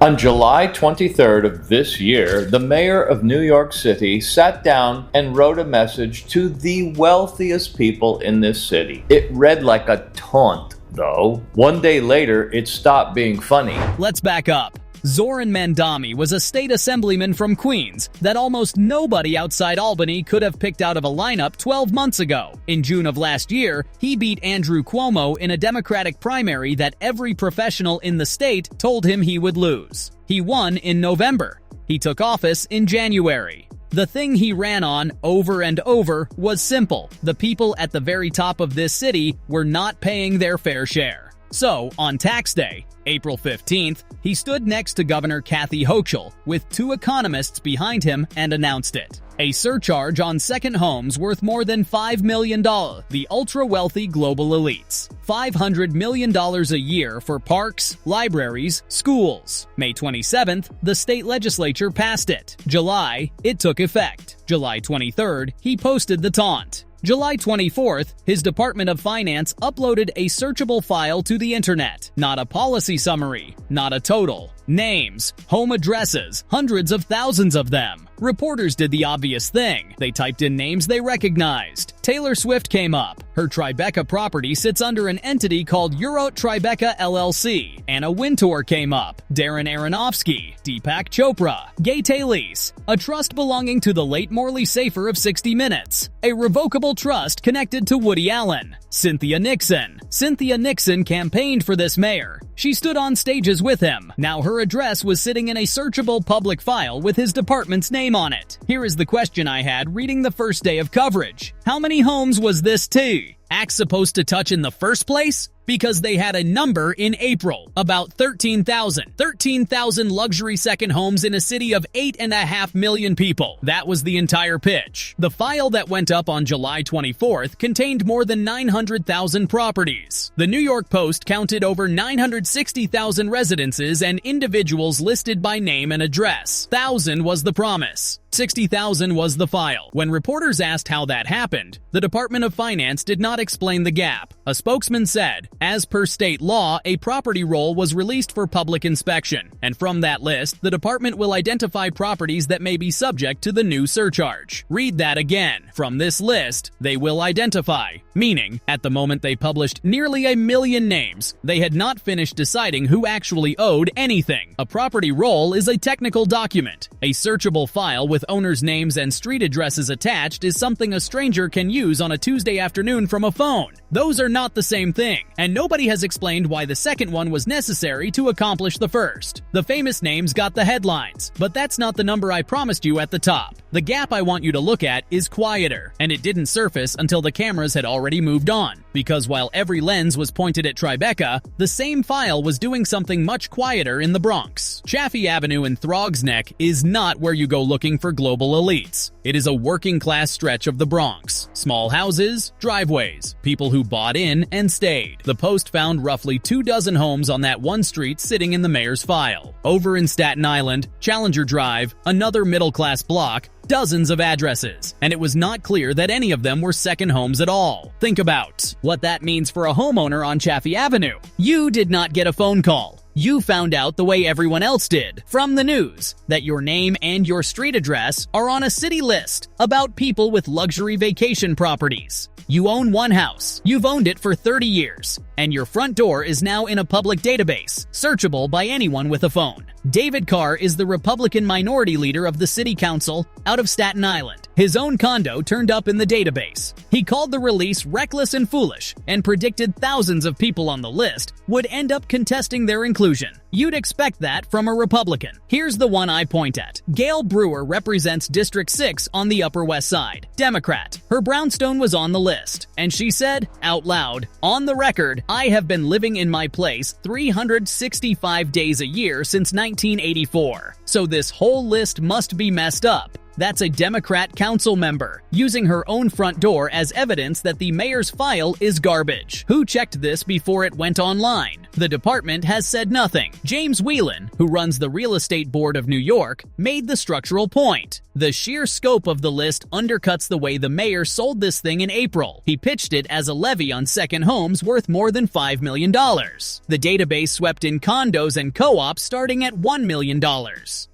On July 23rd of this year, the mayor of New York City sat down and wrote a message to the wealthiest people in this city. It read like a taunt, though. One day later, it stopped being funny. Let's back up. Zohran Mamdani was a state assemblyman from Queens that almost nobody outside Albany could have picked out of a lineup 12 months ago. In June of last year, he beat Andrew Cuomo in a Democratic primary that every professional in the state told him he would lose. He won in November. He took office in January. The thing he ran on over and over was simple. The people at the very top of this city were not paying their fair share. So, on tax day, April 15th, he stood next to Governor Kathy Hochul with two economists behind him and announced it. A surcharge on second homes worth more than $5 million, the ultra-wealthy global elites. $500 million a year for parks, libraries, schools. May 27th, the state legislature passed it. July, it took effect. July 23rd, he posted the taunt. July 24th, his Department of Finance uploaded a searchable file to the internet. Not a policy summary, not a total. Names, home addresses, hundreds of thousands of them. Reporters did the obvious thing. They typed in names they recognized. Taylor Swift came up. Her Tribeca property sits under an entity called Euro Tribeca LLC. Anna Wintour came up. Darren Aronofsky, Deepak Chopra, Gay Talese, a trust belonging to the late Morley Safer of 60 Minutes, a revocable trust connected to Woody Allen. Cynthia Nixon. Cynthia Nixon campaigned for this mayor. She stood on stages with him. Now her address was sitting in a searchable public file with his department's name on it. Here is the question I had reading the first day of coverage. How many homes was this act supposed to touch in the first place? Because they had a number in April, about 13,000. 13,000 luxury second homes in a city of 8.5 million people. That was the entire pitch. The file that went up on July 24th contained more than 900,000 properties. The New York Post counted over 960,000 residences and individuals listed by name and address. 1,000 was the promise. 60,000 was the file. When reporters asked how that happened, the Department of Finance did not explain the gap. A spokesman said, as per state law, a property roll was released for public inspection, and from that list, the department will identify properties that may be subject to the new surcharge. Read that again. From this list, they will identify, meaning, at the moment they published nearly 1 million names, they had not finished deciding who actually owed anything. A property roll is a technical document. A searchable file with owners' names and street addresses attached is something a stranger can use on a Tuesday afternoon from a phone. Those are not the same thing, and nobody has explained why the second one was necessary to accomplish the first. The famous names got the headlines, but that's not the number I promised you at the top. The gap I want you to look at is quieter, and it didn't surface until the cameras had already moved on. Because while every lens was pointed at Tribeca, the same file was doing something much quieter in the Bronx. Chaffee Avenue in Throgs Neck is not where you go looking for global elites. It is a working-class stretch of the Bronx. Small houses, driveways, people who bought in and stayed. The Post found roughly 24 homes on that one street sitting in the mayor's file. Over in Staten Island, Challenger Drive, another middle-class block, dozens of addresses, and it was not clear that any of them were second homes at all. Think about what that means for a homeowner on Chaffee Avenue. You did not get a phone call. You found out the way everyone else did, from the news, that your name and your street address are on a city list about people with luxury vacation properties. You own one house. You've owned it for 30 years, and your front door is now in a public database, searchable by anyone with a phone. David Carr is the Republican minority leader of the city council out of Staten Island. His own condo turned up in the database. He called the release reckless and foolish and predicted thousands of people on the list would end up contesting their inclusion. You'd expect that from a Republican. Here's the one I point at. Gail Brewer represents District 6 on the Upper West Side. Democrat. Her brownstone was on the list, and she said, out loud, "On the record, I have been living in my place 365 days a year since 1984. So this whole list must be messed up." That's a Democrat council member, using her own front door as evidence that the mayor's file is garbage. Who checked this before it went online? The department has said nothing. James Whelan, who runs the Real Estate Board of New York, made the structural point. The sheer scope of the list undercuts the way the mayor sold this thing in April. He pitched it as a levy on second homes worth more than $5 million. The database swept in condos and co-ops starting at $1 million.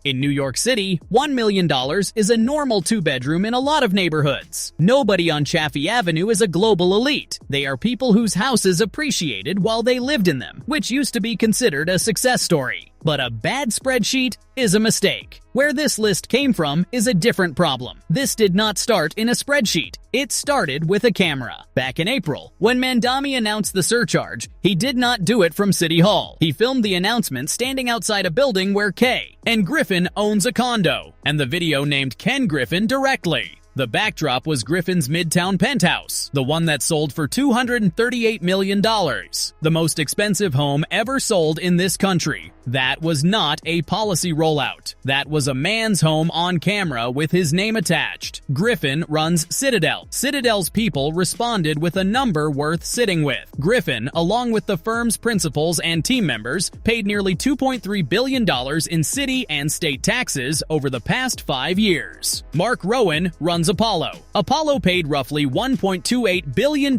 In New York City, $1 million is a normal two-bedroom in a lot of neighborhoods. Nobody on Chaffee Avenue is a global elite. They are people whose houses appreciated while they lived in them, which used to be considered a success story. But a bad spreadsheet is a mistake. Where this list came from is a different problem. This did not start in a spreadsheet. It started with a camera. Back in April, when Mamdani announced the surcharge, he did not do it from City Hall. He filmed the announcement standing outside a building where Kay and Griffin owns a condo, and the video named Ken Griffin directly. The backdrop was Griffin's Midtown penthouse, the one that sold for $238 million, the most expensive home ever sold in this country. That was not a policy rollout. That was a man's home on camera with his name attached. Griffin runs Citadel. Citadel's people responded with a number worth sitting with. Griffin, along with the firm's principals and team members, paid nearly $2.3 billion in city and state taxes over the past 5 years. Mark Rowan runs Apollo. Apollo paid roughly $1.28 billion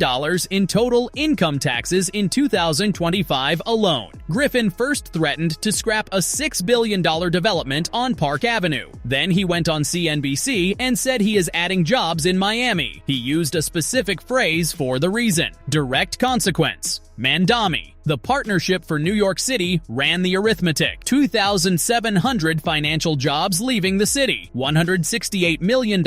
in total income taxes in 2025 alone. Griffin first threatened to scrap a $6 billion development on Park Avenue. Then he went on CNBC and said he is adding jobs in Miami. He used a specific phrase for the reason: direct consequence. Mamdani, the Partnership for New York City, ran the arithmetic. 2,700 financial jobs leaving the city. $168 million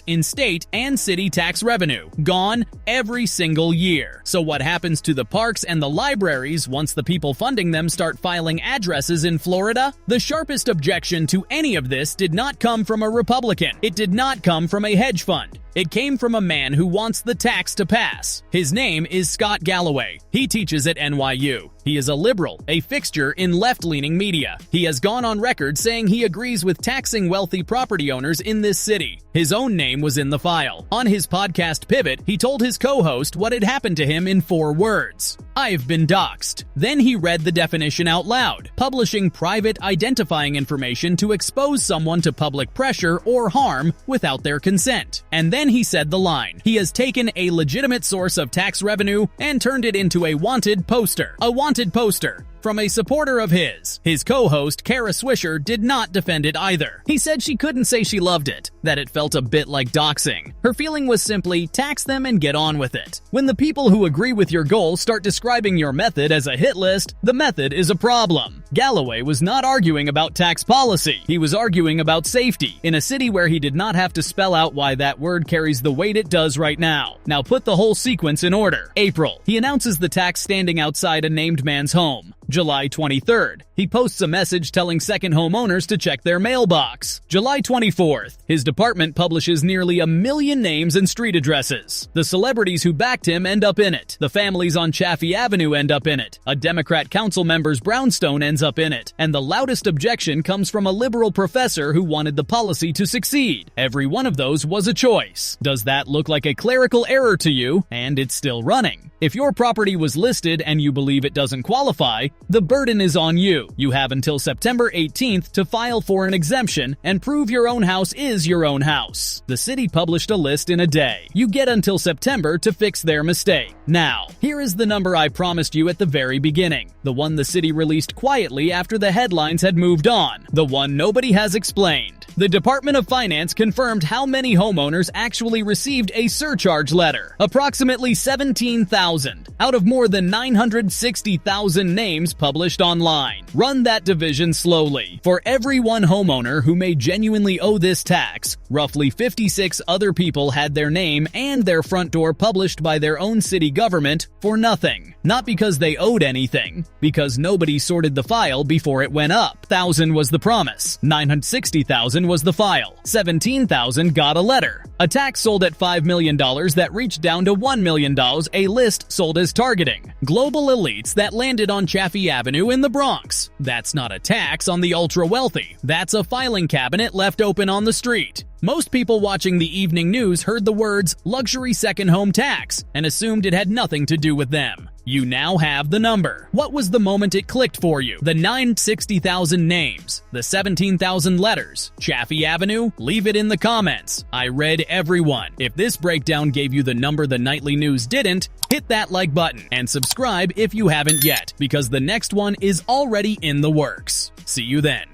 in state and city tax revenue. Gone every single year. So what happens to the parks and the libraries once the people funding them start filing addresses in Florida? The sharpest objection to any of this did not come from a Republican. It did not come from a hedge fund. It came from a man who wants the tax to pass. His name is Scott Galloway. He teaches at NYU. He is a liberal, a fixture in left-leaning media. He has gone on record saying he agrees with taxing wealthy property owners in this city. His own name was in the file. On his podcast Pivot, he told his co-host what had happened to him in 4 words: "I've been doxxed." Then he read the definition out loud: publishing private identifying information to expose someone to public pressure or harm without their consent. And then he said the line: he has taken a legitimate source of tax revenue and turned it into a wanted poster. A wanted poster from a supporter of his. His co-host, Kara Swisher, did not defend it either. He said she couldn't say she loved it, that it felt a bit like doxing. Her feeling was simply tax them and get on with it. When the people who agree with your goals start describing your method as a hit list, the method is a problem. Galloway was not arguing about tax policy. He was arguing about safety in a city where he did not have to spell out why that word carries the weight it does right now. Now put the whole sequence in order. April, he announces the tax standing outside a named man's home. July 23rd, he posts a message telling second homeowners to check their mailbox. July 24th, his department publishes nearly 1 million names and street addresses. The celebrities who backed him end up in it. The families on Chaffee Avenue end up in it. A Democrat council member's brownstone ends up in it. And the loudest objection comes from a liberal professor who wanted the policy to succeed. Every one of those was a choice. Does that look like a clerical error to you? And it's still running. If your property was listed and you believe it doesn't qualify, the burden is on you. You have until September 18th to file for an exemption and prove your own house is your own house. The city published a list in a day. You get until September to fix their mistake. Now, here is the number I promised you at the very beginning. The one the city released quietly after the headlines had moved on. The one nobody has explained. The Department of Finance confirmed how many homeowners actually received a surcharge letter. Approximately 17,000 out of more than 960,000 names published online. Run that division slowly. For every one homeowner who may genuinely owe this tax, roughly 56 other people had their name and their front door published by their own city government for nothing. Not because they owed anything, because nobody sorted the file before it went up. 1,000 was the promise. 960,000 was the file. 17,000 got a letter. A tax sold at $5 million that reached down to $1 million, a list sold as targeting. Global elites that landed on Chaffee Avenue in the Bronx. That's not a tax on the ultra-wealthy. That's a filing cabinet left open on the street. Most people watching the evening news heard the words luxury second home tax and assumed it had nothing to do with them. You now have the number. What was the moment it clicked for you? The 960,000 names? The 17,000 letters? Chaffee Avenue? Leave it in the comments. I read everyone. If this breakdown gave you the number the nightly news didn't, hit that like button and subscribe if you haven't yet, because the next one is already in the works. See you then.